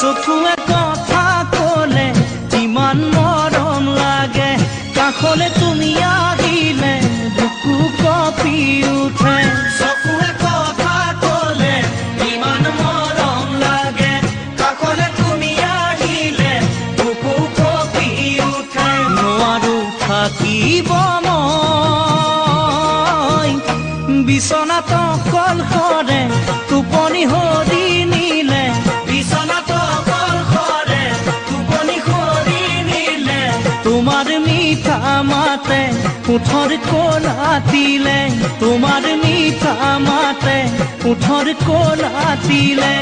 চকুৱে কথা কলে ইমান মৰম লাগে, কাষলে তুমি আহিলে বুকু কঁপি উঠে। চকুৱে কথা কলে ইমান মৰম লাগে, কাষলে তুমি আহিলে বুকু কঁপি উঠে। নোৱাৰো থাকিব মই বিচনাত অকলশৰে, টোপনি হৰি নিলে বিচনাত অকলশৰে, টোপনি হৰি নিলে তোমাৰ মিঠা মাতে ওঠৰ কোলাতিলে, তোমাৰ মিঠা মাতে ওঠৰ কোলাতিলে।